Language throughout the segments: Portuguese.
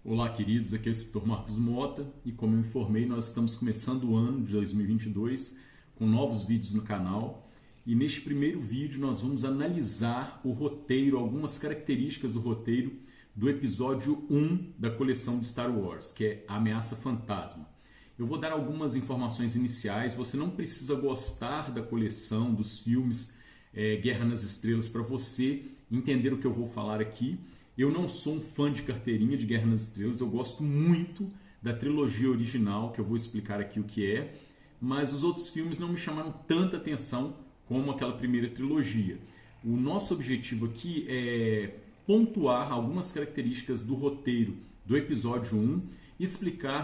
Olá, queridos, aqui é o escritor Marcos Mota e, como eu informei, nós estamos começando o ano de 2022 com novos vídeos no canal e neste primeiro vídeo nós vamos analisar o roteiro, algumas características do roteiro do episódio 1 da coleção de Star Wars, que é A Ameaça Fantasma. Eu vou dar algumas informações iniciais, você não precisa gostar da coleção, dos filmes Guerra nas Estrelas para você entender o que eu vou falar aqui. Eu não sou um fã de carteirinha de Guerra nas Estrelas, eu gosto muito da trilogia original, que eu vou explicar aqui o que é, mas os outros filmes não me chamaram tanta atenção como aquela primeira trilogia. O nosso objetivo aqui é pontuar algumas características do roteiro do episódio 1 e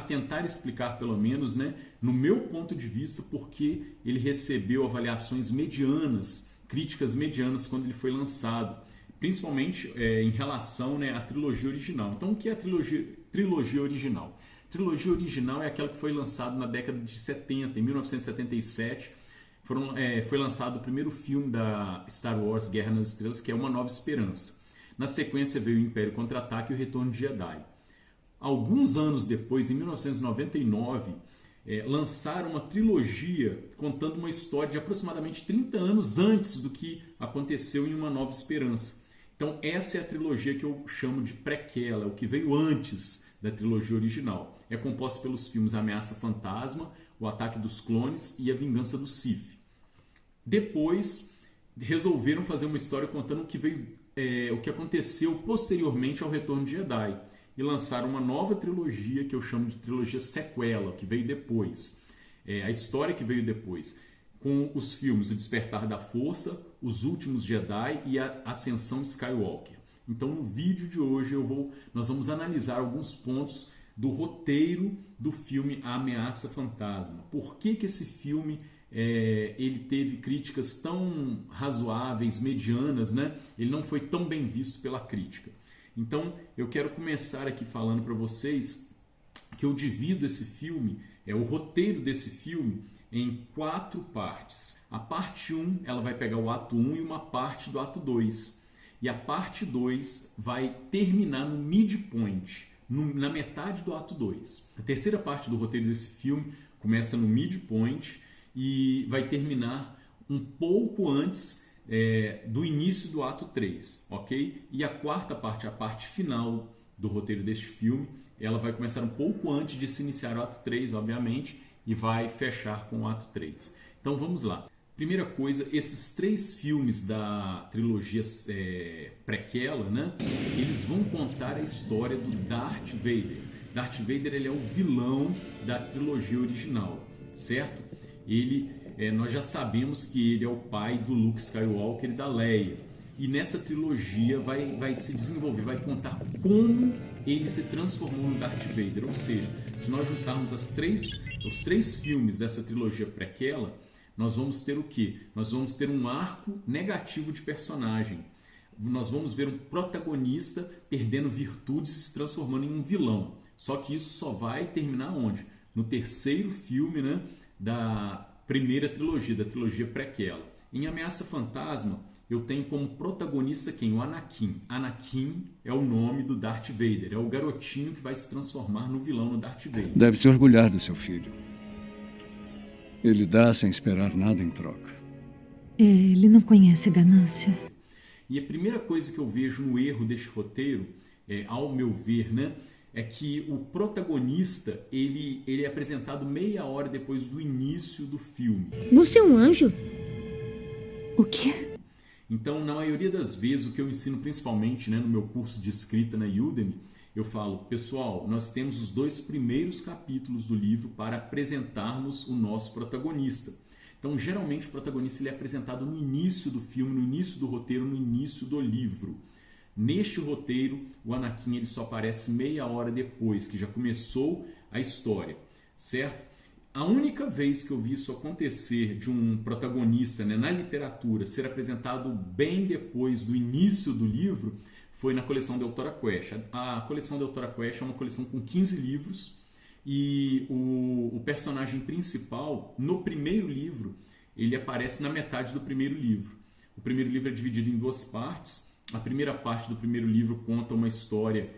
tentar explicar pelo menos, no meu ponto de vista, porque ele recebeu avaliações medianas, críticas medianas quando ele foi lançado. Principalmente em relação à trilogia original. Então, o que é a trilogia original? A trilogia original é aquela que foi lançada na década de 70, em 1977. Foi lançado o primeiro filme da Star Wars, Guerra nas Estrelas, que é Uma Nova Esperança. Na sequência veio o Império Contra-Ataque e o Retorno de Jedi. Alguns anos depois, em 1999, lançaram uma trilogia contando uma história de aproximadamente 30 anos antes do que aconteceu em Uma Nova Esperança. Então essa é a trilogia que eu chamo de prequela, o que veio antes da trilogia original. É composta pelos filmes A Ameaça Fantasma, O Ataque dos Clones e A Vingança do Sith. Depois resolveram fazer uma história contando o que aconteceu posteriormente ao Retorno de Jedi e lançaram uma nova trilogia que eu chamo de trilogia sequela, que veio depois. A história que veio depois, com os filmes O Despertar da Força, Os Últimos Jedi e A Ascensão de Skywalker. Então, no vídeo de hoje, nós vamos analisar alguns pontos do roteiro do filme A Ameaça Fantasma. Por que esse filme ele teve críticas tão razoáveis, medianas, Ele não foi tão bem visto pela crítica. Então, eu quero começar aqui falando para vocês que eu divido esse filme, o roteiro desse filme, em 4 partes. A parte 1, ela vai pegar o ato 1 e uma parte do ato 2. E a parte 2 vai terminar no midpoint, na metade do ato 2. A terceira parte do roteiro desse filme começa no midpoint e vai terminar um pouco antes do início do ato 3, ok? E a quarta parte, a parte final do roteiro deste filme, ela vai começar um pouco antes de se iniciar o ato 3, obviamente, e vai fechar com o ato 3. Então vamos lá. Primeira coisa, esses 3 filmes da trilogia prequela, eles vão contar a história do Darth Vader. Darth Vader ele é o vilão da trilogia original, certo? Nós já sabemos que ele é o pai do Luke Skywalker e da Leia. E nessa trilogia vai se desenvolver, vai contar como ele se transformou no Darth Vader. Ou seja, se nós juntarmos os 3 filmes dessa trilogia prequela, nós vamos ter o quê? Nós vamos ter um arco negativo de personagem. Nós vamos ver um protagonista perdendo virtudes e se transformando em um vilão. Só que isso só vai terminar onde? No terceiro filme, da primeira trilogia, da trilogia prequela. Em Ameaça Fantasma, eu tenho como protagonista quem? O Anakin. Anakin é o nome do Darth Vader, é o garotinho que vai se transformar no vilão no Darth Vader. Deve se orgulhar do seu filho. Ele dá sem esperar nada em troca. Ele não conhece a ganância. E a primeira coisa que eu vejo no erro deste roteiro, ao meu ver, é que o protagonista ele é apresentado meia hora depois do início do filme. Você é um anjo? O quê? Então, na maioria das vezes, o que eu ensino principalmente no meu curso de escrita na Udemy, eu falo, pessoal, nós temos os 2 primeiros capítulos do livro para apresentarmos o nosso protagonista. Então, geralmente, o protagonista ele é apresentado no início do filme, no início do roteiro, no início do livro. Neste roteiro, o Anakin ele só aparece meia hora depois, que já começou a história, certo? A única vez que eu vi isso acontecer de um protagonista na literatura ser apresentado bem depois do início do livro foi na coleção Deltora Quest. A coleção Deltora Quest é uma coleção com 15 livros e o personagem principal, no primeiro livro, ele aparece na metade do primeiro livro. O primeiro livro é dividido em 2 partes. A primeira parte do primeiro livro conta uma história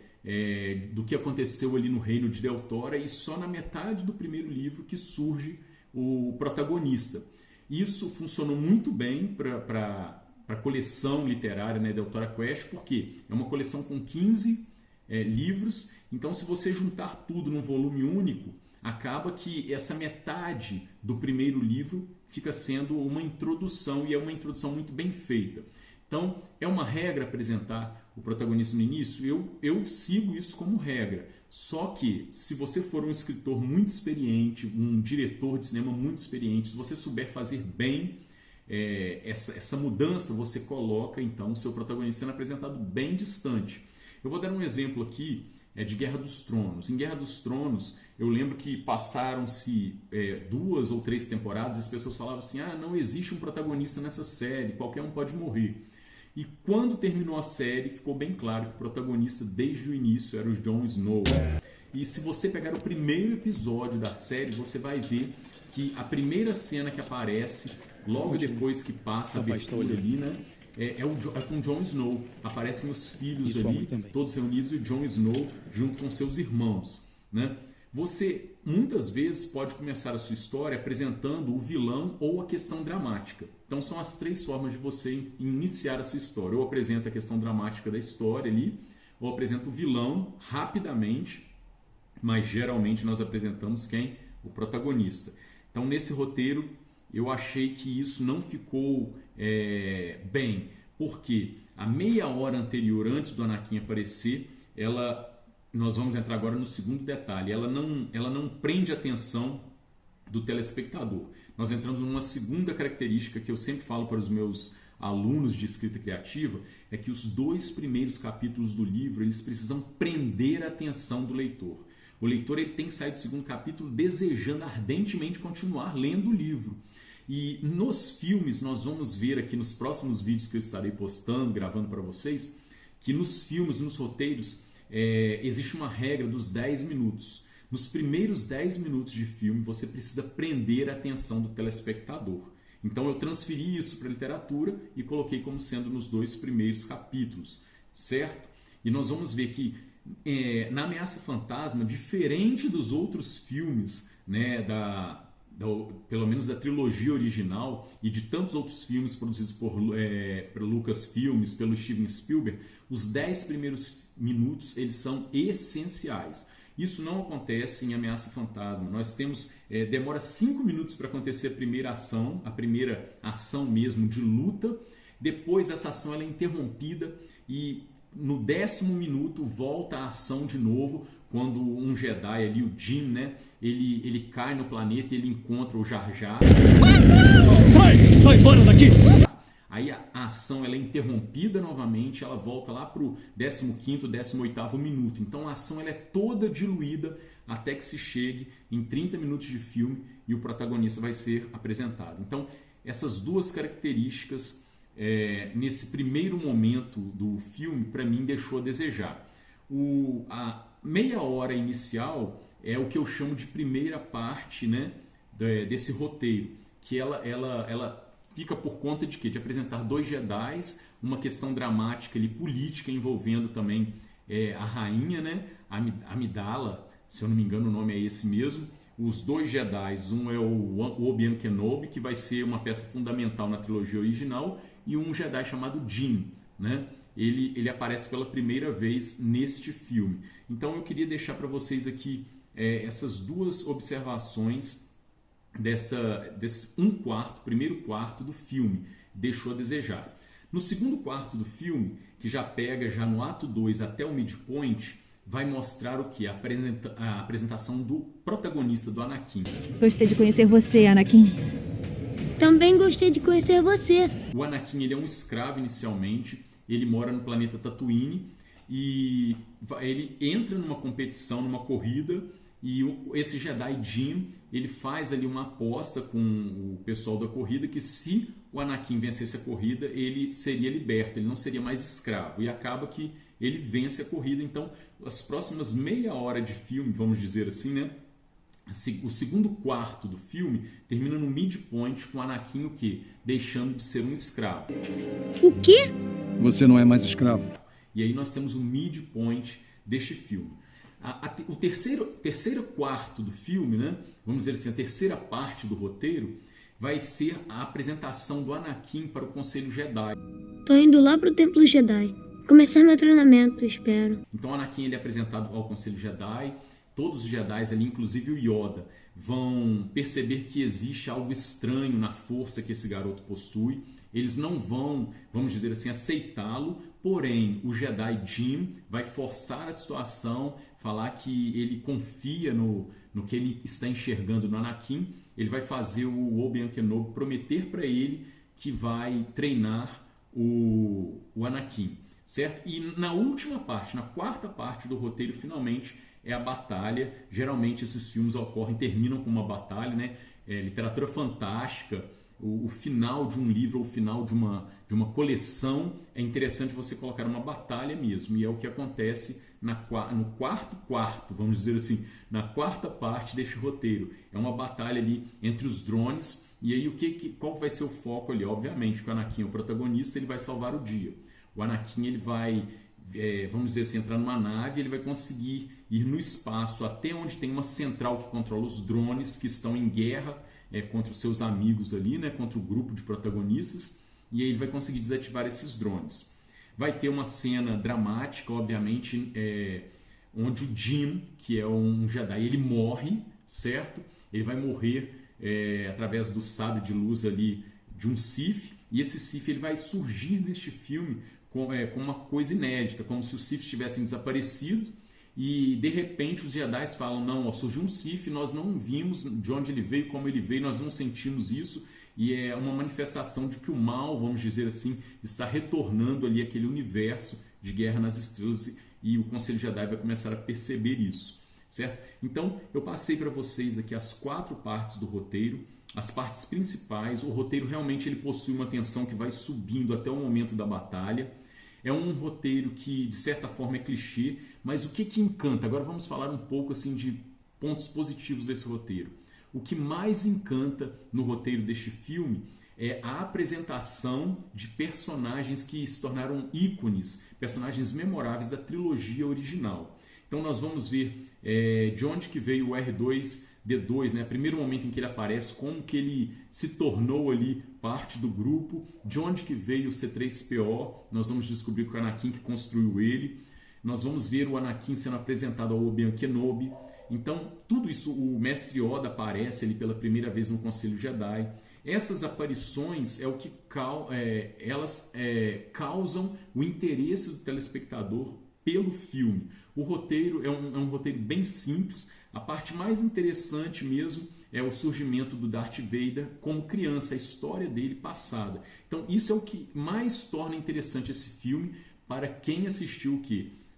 do que aconteceu ali no reino de Deltora, e só na metade do primeiro livro que surge o protagonista. Isso funcionou muito bem para a coleção literária, né, Deltora Quest, porque é uma coleção com 15 livros, então se você juntar tudo num volume único, acaba que essa metade do primeiro livro fica sendo uma introdução, e é uma introdução muito bem feita. Então, é uma regra apresentar o protagonista no início? Eu sigo isso como regra. Só que, se você for um escritor muito experiente, um diretor de cinema muito experiente, se você souber fazer bem essa mudança, você coloca, então, o seu protagonista sendo apresentado bem distante. Eu vou dar um exemplo aqui de Guerra dos Tronos. Em Guerra dos Tronos, eu lembro que passaram-se 2 ou 3 temporadas, as pessoas falavam assim, não existe um protagonista nessa série, qualquer um pode morrer. E quando terminou a série, ficou bem claro que o protagonista desde o início era o Jon Snow. E se você pegar o primeiro episódio da série, você vai ver que a primeira cena que aparece, logo depois que passa a abertura ali, né, é com Jon Snow. Aparecem os filhos ali, todos reunidos, e o Jon Snow junto com seus irmãos, né? Você muitas vezes pode começar a sua história apresentando o vilão ou a questão dramática. Então são as 3 formas de você iniciar a sua história. Ou apresenta a questão dramática da história ali, ou apresenta o vilão rapidamente, mas geralmente nós apresentamos quem? O protagonista. Então nesse roteiro eu achei que isso não ficou bem, porque a meia hora anterior, antes do Anakin aparecer, nós vamos entrar agora no segundo detalhe, ela não prende a atenção do telespectador. Nós entramos numa segunda característica que eu sempre falo para os meus alunos de escrita criativa, é que os 2 primeiros capítulos do livro, eles precisam prender a atenção do leitor. O leitor ele tem que sair do segundo capítulo desejando ardentemente continuar lendo o livro. E nos filmes, nós vamos ver aqui nos próximos vídeos que eu estarei postando, gravando para vocês, que nos filmes, nos roteiros, existe uma regra dos 10 minutos. Nos primeiros 10 minutos de filme, você precisa prender a atenção do telespectador. Então eu transferi isso para a literatura e coloquei como sendo nos 2 primeiros capítulos, certo? E nós vamos ver que na Ameaça Fantasma, diferente dos outros filmes, né, pelo menos da trilogia original e de tantos outros filmes produzidos por Lucasfilmes, pelo Steven Spielberg, os 10 primeiros minutos eles são essenciais. Isso não acontece em Ameaça Fantasma. Nós temos, demora 5 minutos para acontecer a primeira ação mesmo de luta. Depois essa ação ela é interrompida e no 10º minuto volta a ação de novo, quando um Jedi ali, o Jin, né, ele cai no planeta e ele encontra o Jar Jar. Vai embora daqui! Aí a ação ela é interrompida novamente, ela volta lá para o 15º, 18º minuto. Então a ação ela é toda diluída até que se chegue em 30 minutos de filme e o protagonista vai ser apresentado. Então essas 2 características nesse primeiro momento do filme, para mim, deixou a desejar. A meia hora inicial é o que eu chamo de primeira parte, né, desse roteiro, que ela fica por conta de quê? De apresentar 2 Jedis, uma questão dramática ali, política, envolvendo também a rainha, né? Amidala, se eu não me engano o nome é esse mesmo. Os 2 Jedis, um é o Obi-Wan Kenobi, que vai ser uma peça fundamental na trilogia original, e um Jedi chamado Jin, né? Ele aparece pela primeira vez neste filme. Então eu queria deixar para vocês aqui essas 2 observações desse primeiro quarto do filme, deixou a desejar. No segundo quarto do filme, que já pega já no ato 2 até o midpoint, vai mostrar o que? A apresentação do protagonista, do Anakin. Gostei de conhecer você, Anakin. Também gostei de conhecer você. O Anakin ele é um escravo inicialmente, ele mora no planeta Tatooine e ele entra numa competição, numa corrida, e esse Jedi Jin, ele faz ali uma aposta com o pessoal da corrida que se o Anakin vencesse a corrida, ele seria liberto, ele não seria mais escravo. E acaba que ele vence a corrida. Então, as próximas meia hora de filme, vamos dizer assim, né? O segundo quarto do filme termina no midpoint com o Anakin o quê? Deixando de ser um escravo. O quê? Você não é mais escravo. E aí nós temos o midpoint deste filme. O terceiro quarto do filme, né, vamos dizer assim, a terceira parte do roteiro, vai ser a apresentação do Anakin para o Conselho Jedi. Tô indo lá pro Templo Jedi. Começar meu treinamento, espero. Então o Anakin ele é apresentado ao Conselho Jedi. Todos os Jedi ali, inclusive o Yoda, vão perceber que existe algo estranho na força que esse garoto possui. Eles não vão, vamos dizer assim, aceitá-lo, porém o Jedi Jim vai forçar a situação, falar que ele confia no que ele está enxergando no Anakin. Ele vai fazer o Obi-Wan Kenobi prometer para ele que vai treinar o Anakin, certo? E na última parte, na quarta parte do roteiro, finalmente, é a batalha. Geralmente esses filmes terminam com uma batalha, né? Literatura fantástica, o final de um livro ou o final de uma coleção, é interessante você colocar uma batalha mesmo, e é o que acontece no quarto, vamos dizer assim, na quarta parte deste roteiro. É uma batalha ali entre os drones, e aí qual vai ser o foco ali? Obviamente que o Anakin é o protagonista, ele vai salvar o dia. O Anakin ele vai, vamos dizer assim, entrar numa nave, ele vai conseguir ir no espaço até onde tem uma central que controla os drones que estão em guerra contra os seus amigos ali, né, contra o grupo de protagonistas, e aí ele vai conseguir desativar esses drones. Vai ter uma cena dramática, obviamente, onde o Jim, que é um Jedi, ele morre, certo? Ele vai morrer através do sabre de luz ali de um Sith, e esse Sith ele vai surgir neste filme com uma coisa inédita, como se os Sith tivessem desaparecido, e de repente os Jedi falam, não, surgiu um Sith, nós não vimos de onde ele veio, como ele veio, nós não sentimos isso, e é uma manifestação de que o mal, vamos dizer assim, está retornando ali aquele universo de Guerra nas Estrelas, e o Conselho Jedi vai começar a perceber isso, certo? Então, eu passei para vocês aqui as 4 partes do roteiro, as partes principais. O roteiro realmente ele possui uma tensão que vai subindo até o momento da batalha. É um roteiro que, de certa forma, é clichê, mas o que encanta? Agora vamos falar um pouco assim, de pontos positivos desse roteiro. O que mais encanta no roteiro deste filme é a apresentação de personagens que se tornaram ícones, personagens memoráveis da trilogia original. Então nós vamos ver de onde que veio o R2-D2, né? Primeiro momento em que ele aparece, como que ele se tornou ali parte do grupo, de onde que veio o C3PO, nós vamos descobrir que o Anakin que construiu ele, nós vamos ver o Anakin sendo apresentado ao Obi-Wan Kenobi. Então tudo isso, o Mestre Yoda aparece ali pela primeira vez no Conselho Jedi. Essas aparições é o que elas causam o interesse do telespectador pelo filme. O roteiro é um roteiro bem simples. A parte mais interessante mesmo é o surgimento do Darth Vader como criança, a história dele passada. Então isso é o que mais torna interessante esse filme para quem assistiu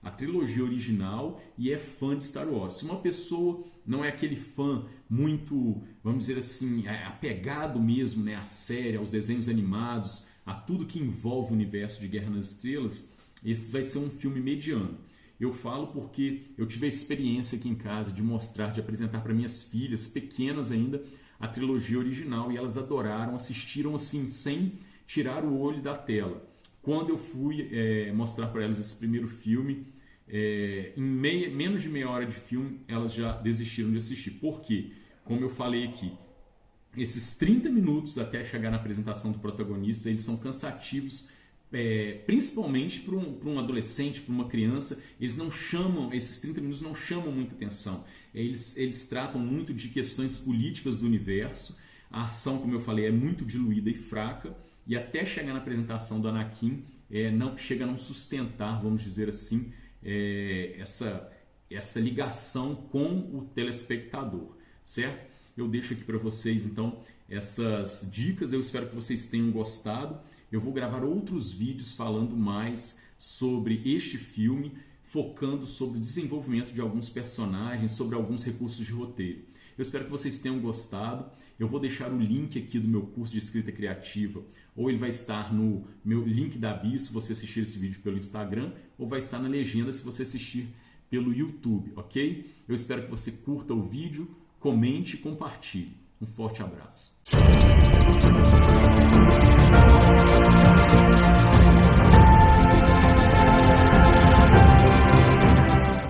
a trilogia original e é fã de Star Wars. Se uma pessoa não é aquele fã muito, vamos dizer assim, apegado mesmo, né, à série, aos desenhos animados, a tudo que envolve o universo de Guerra nas Estrelas, esse vai ser um filme mediano. Eu falo porque eu tive a experiência aqui em casa de mostrar, de apresentar para minhas filhas, pequenas ainda, a trilogia original, e elas adoraram, assistiram assim, sem tirar o olho da tela. Quando eu fui mostrar para elas esse primeiro filme, em menos de meia hora de filme, elas já desistiram de assistir. Por quê? Como eu falei aqui, esses 30 minutos até chegar na apresentação do protagonista, eles são cansativos, principalmente para um adolescente, para uma criança. Esses 30 minutos não chamam muita atenção. Eles tratam muito de questões políticas do universo. A ação, como eu falei, é muito diluída e fraca, e até chegar na apresentação do Anakin, chega a não sustentar, vamos dizer assim, essa ligação com o telespectador, certo? Eu deixo aqui para vocês, então, essas dicas. Eu espero que vocês tenham gostado. Eu vou gravar outros vídeos falando mais sobre este filme, focando sobre o desenvolvimento de alguns personagens, sobre alguns recursos de roteiro. Eu espero que vocês tenham gostado. Eu vou deixar o link aqui do meu curso de escrita criativa, ou ele vai estar no meu link da bio se você assistir esse vídeo pelo Instagram, ou vai estar na legenda se você assistir pelo YouTube, ok? Eu espero que você curta o vídeo, comente e compartilhe. Um forte abraço.